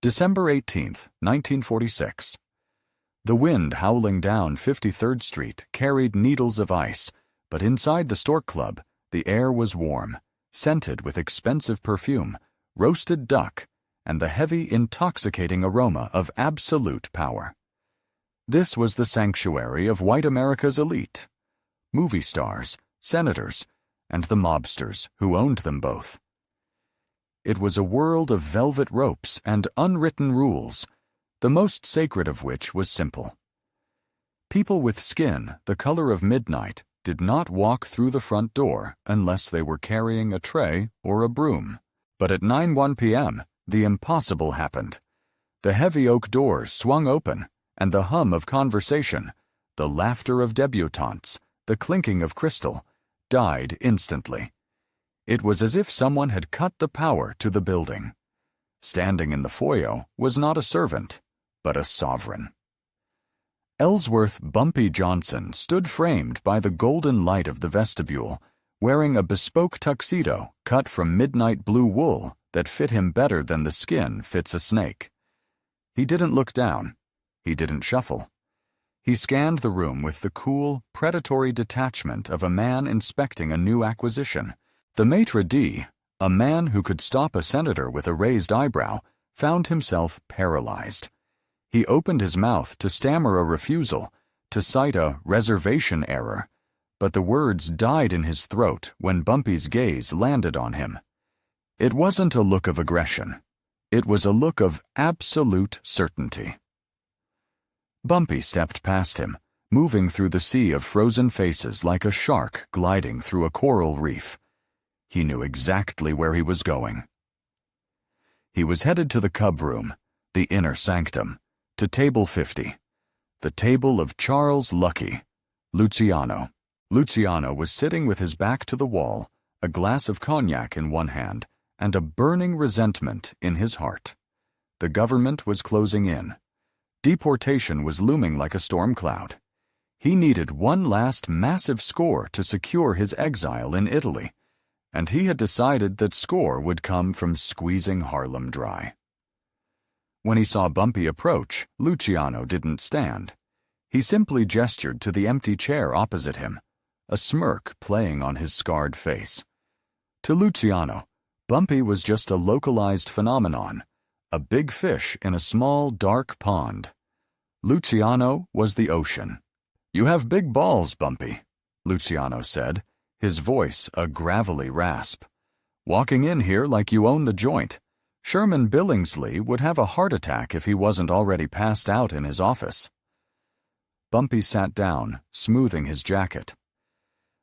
December 18th, 1946. The wind howling down 53rd Street carried needles of ice, but inside the Stork Club, the air was warm, scented with expensive perfume, roasted duck, and the heavy, intoxicating aroma of absolute power. This was the sanctuary of white America's elite, movie stars, senators, and the mobsters who owned them both. It was a world of velvet ropes and unwritten rules, the most sacred of which was simple. People with skin the color of midnight did not walk through the front door unless they were carrying a tray or a broom. But at 9:01 p.m., the impossible happened. The heavy oak doors swung open, and the hum of conversation, the laughter of debutantes, the clinking of crystal, died instantly. It was as if someone had cut the power to the building. Standing in the foyer was not a servant, but a sovereign. Ellsworth Bumpy Johnson stood framed by the golden light of the vestibule, wearing a bespoke tuxedo cut from midnight blue wool that fit him better than the skin fits a snake. He didn't look down. He didn't shuffle. He scanned the room with the cool, predatory detachment of a man inspecting a new acquisition. The maitre d', a man who could stop a senator with a raised eyebrow, found himself paralyzed. He opened his mouth to stammer a refusal, to cite a reservation error, but the words died in his throat when Bumpy's gaze landed on him. It wasn't a look of aggression. It was a look of absolute certainty. Bumpy stepped past him, moving through the sea of frozen faces like a shark gliding through a coral reef. He knew exactly where he was going. He was headed to the cub room, the inner sanctum, to table 50, the table of Charles Lucky, Luciano. Luciano was sitting with his back to the wall, a glass of cognac in one hand, and a burning resentment in his heart. The government was closing in. Deportation was looming like a storm cloud. He needed one last massive score to secure his exile in Italy, and he had decided that score would come from squeezing Harlem dry. When he saw Bumpy approach, Luciano didn't stand. He simply gestured to the empty chair opposite him, a smirk playing on his scarred face. To Luciano, Bumpy was just a localized phenomenon, a big fish in a small, dark pond. Luciano was the ocean. "You have big balls, Bumpy," Luciano said, his voice a gravelly rasp. "Walking in here like you own the joint. Sherman Billingsley would have a heart attack if he wasn't already passed out in his office." Bumpy sat down, smoothing his jacket.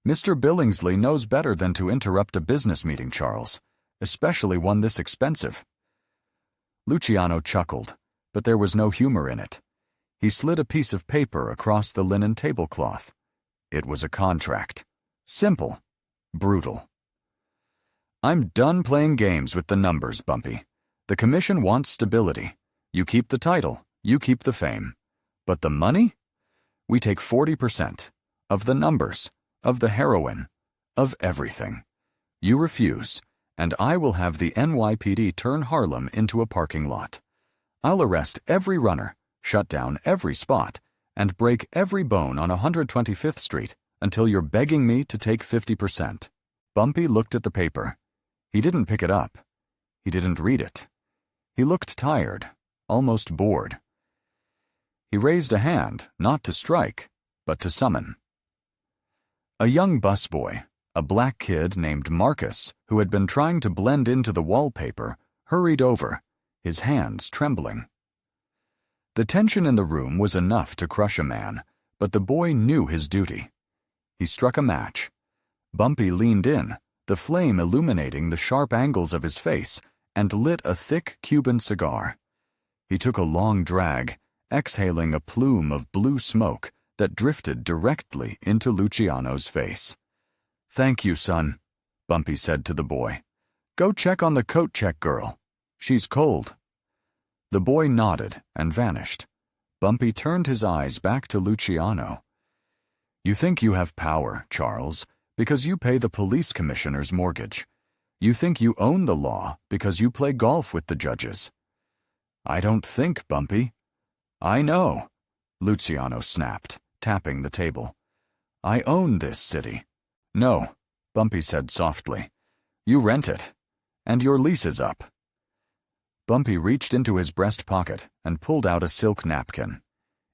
"Mr. Billingsley knows better than to interrupt a business meeting, Charles, especially one this expensive." Luciano chuckled, but there was no humor in it. He slid a piece of paper across the linen tablecloth. It was a contract. Simple. Brutal. "I'm done playing games with the numbers, Bumpy. The commission wants stability. You keep the title, you keep the fame. But the money? We take 40%. Of the numbers, of the heroin, of everything. You refuse, and I will have the NYPD turn Harlem into a parking lot. I'll arrest every runner, shut down every spot, and break every bone on 125th Street until you're begging me to take 50%. Bumpy looked at the paper. He didn't pick it up. He didn't read it. He looked tired, almost bored. He raised a hand, not to strike, but to summon. A young busboy, a black kid named Marcus, who had been trying to blend into the wallpaper, hurried over, his hands trembling. The tension in the room was enough to crush a man, but the boy knew his duty. He struck a match. Bumpy leaned in, the flame illuminating the sharp angles of his face, and lit a thick Cuban cigar. He took a long drag, exhaling a plume of blue smoke that drifted directly into Luciano's face. "Thank you, son," Bumpy said to the boy. "Go check on the coat check girl. She's cold." The boy nodded and vanished. Bumpy turned his eyes back to Luciano. "You think you have power, Charles, because you pay the police commissioner's mortgage. You think you own the law because you play golf with the judges. I don't think, Bumpy. I know, Luciano snapped, tapping the table. I own this city. No, Bumpy said softly. You rent it, and your lease is up. Bumpy reached into his breast pocket and pulled out a silk napkin.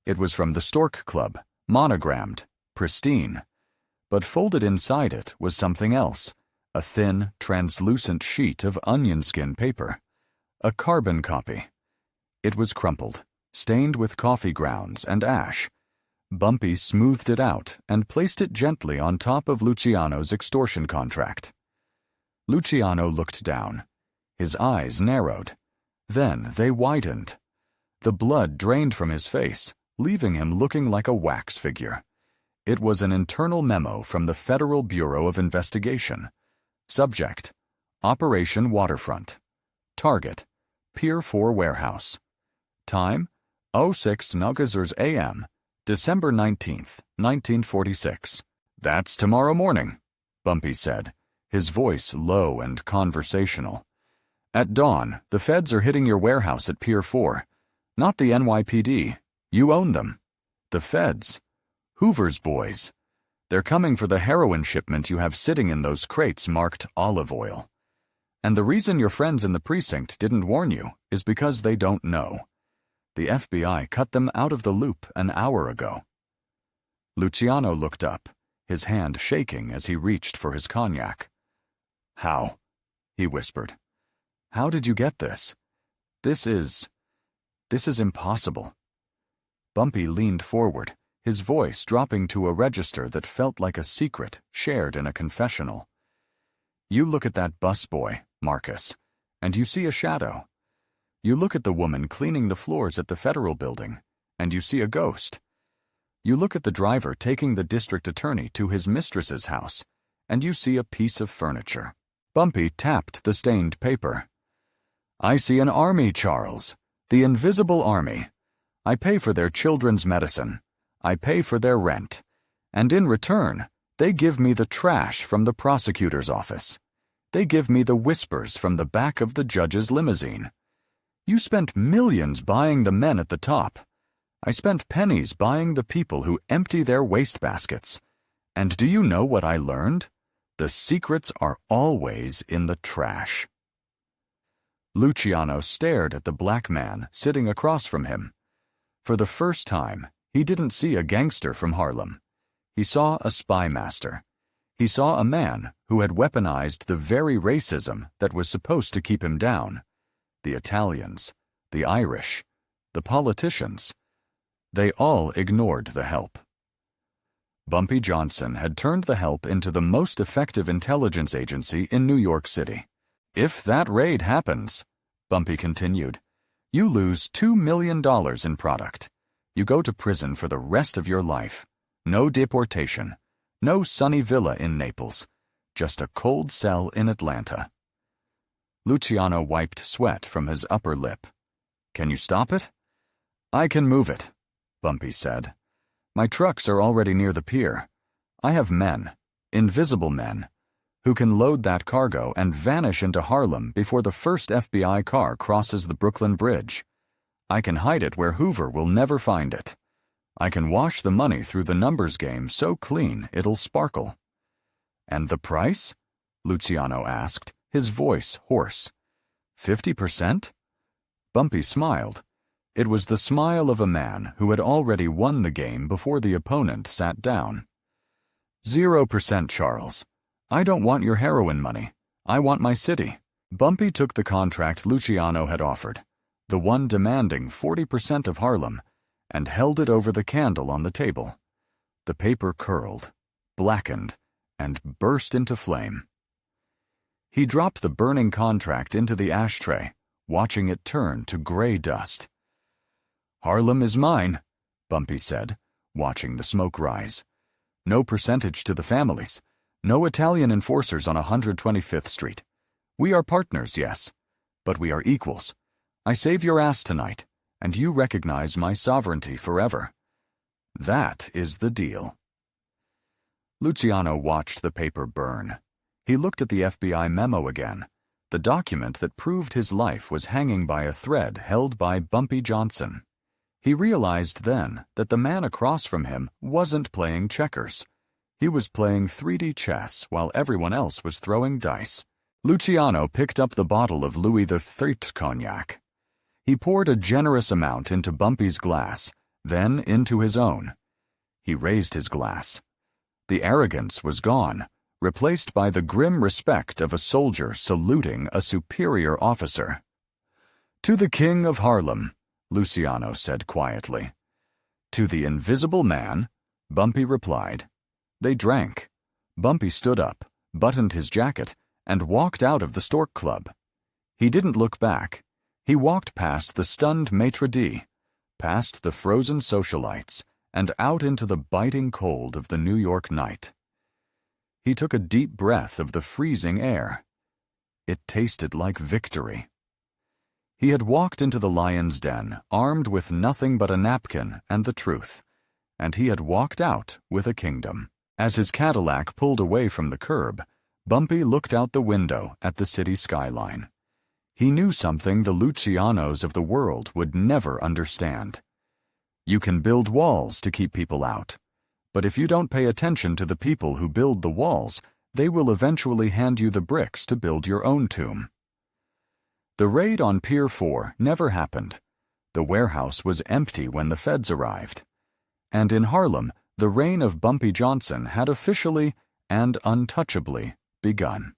It was from the Stork Club, monogrammed, pristine. But folded inside it was something else, a thin, translucent sheet of onion skin paper. A carbon copy. It was crumpled, stained with coffee grounds and ash. Bumpy smoothed it out and placed it gently on top of Luciano's extortion contract. Luciano looked down. His eyes narrowed. Then they widened. The blood drained from his face, leaving him looking like a wax figure. It was an internal memo from the Federal Bureau of Investigation. Subject: Operation Waterfront. Target: Pier 4 Warehouse. Time: 06:00 a.m., December 19th, 1946. That's tomorrow morning, Bumpy said, his voice low and conversational. At dawn, the feds are hitting your warehouse at Pier 4. Not the NYPD. You own them. The feds. Hoover's boys. They're coming for the heroin shipment you have sitting in those crates marked olive oil. And the reason your friends in the precinct didn't warn you is because they don't know. The FBI cut them out of the loop an hour ago. Luciano looked up, his hand shaking as he reached for his cognac. How? He whispered. How did you get this? This is impossible. Bumpy leaned forward, his voice dropping to a register that felt like a secret shared in a confessional. You look at that busboy, Marcus, and you see a shadow. You look at the woman cleaning the floors at the Federal Building, and you see a ghost. You look at the driver taking the district attorney to his mistress's house, and you see a piece of furniture. Bumpy tapped the stained paper. I see an army, Charles. The invisible army. I pay for their children's medicine. I pay for their rent. And in return, they give me the trash from the prosecutor's office. They give me the whispers from the back of the judge's limousine. You spent millions buying the men at the top. I spent pennies buying the people who empty their wastebaskets. And do you know what I learned? The secrets are always in the trash. Luciano stared at the black man sitting across from him. For the first time, he didn't see a gangster from Harlem. He saw a spy master. He saw a man who had weaponized the very racism that was supposed to keep him down. The Italians, the Irish, the politicians. They all ignored the help. Bumpy Johnson had turned the help into the most effective intelligence agency in New York City. If that raid happens, Bumpy continued, you lose $2 million in product. You go to prison for the rest of your life. No deportation. No sunny villa in Naples. Just a cold cell in Atlanta. Luciano wiped sweat from his upper lip. Can you stop it? I can move it, Bumpy said. My trucks are already near the pier. I have men, invisible men, who can load that cargo and vanish into Harlem before the first FBI car crosses the Brooklyn Bridge. I can hide it where Hoover will never find it. I can wash the money through the numbers game so clean it'll sparkle. And the price? Luciano asked, his voice hoarse. 50%? Bumpy smiled. It was the smile of a man who had already won the game before the opponent sat down. 0%, Charles. I don't want your heroin money. I want my city. Bumpy took the contract Luciano had offered, the one demanding 40% of Harlem, and held it over the candle on the table. The paper curled, blackened, and burst into flame. He dropped the burning contract into the ashtray, watching it turn to gray dust. Harlem is mine, Bumpy said, watching the smoke rise. No percentage to the families. No Italian enforcers on 125th Street. We are partners, yes, but we are equals. I save your ass tonight, and you recognize my sovereignty forever. That is the deal. Luciano watched the paper burn. He looked at the FBI memo again. the document that proved his life was hanging by a thread held by Bumpy Johnson. He realized then that the man across from him wasn't playing checkers. He was playing 3D chess while everyone else was throwing dice. Luciano picked up the bottle of Louis XIII cognac. He poured a generous amount into Bumpy's glass, then into his own. He raised his glass. The arrogance was gone, replaced by the grim respect of a soldier saluting a superior officer. "To the King of Harlem," Luciano said quietly. "To the Invisible Man," Bumpy replied. They drank. Bumpy stood up, buttoned his jacket, and walked out of the Stork Club. He didn't look back. He walked past the stunned maitre d', past the frozen socialites, and out into the biting cold of the New York night. He took a deep breath of the freezing air. It tasted like victory. He had walked into the lion's den armed with nothing but a napkin and the truth, and he had walked out with a kingdom. As his Cadillac pulled away from the curb, Bumpy looked out the window at the city skyline. He knew something the Lucianos of the world would never understand. You can build walls to keep people out, but if you don't pay attention to the people who build the walls, they will eventually hand you the bricks to build your own tomb. The raid on Pier 4 never happened. The warehouse was empty when the feds arrived. And in Harlem, the reign of Bumpy Johnson had officially and untouchably begun.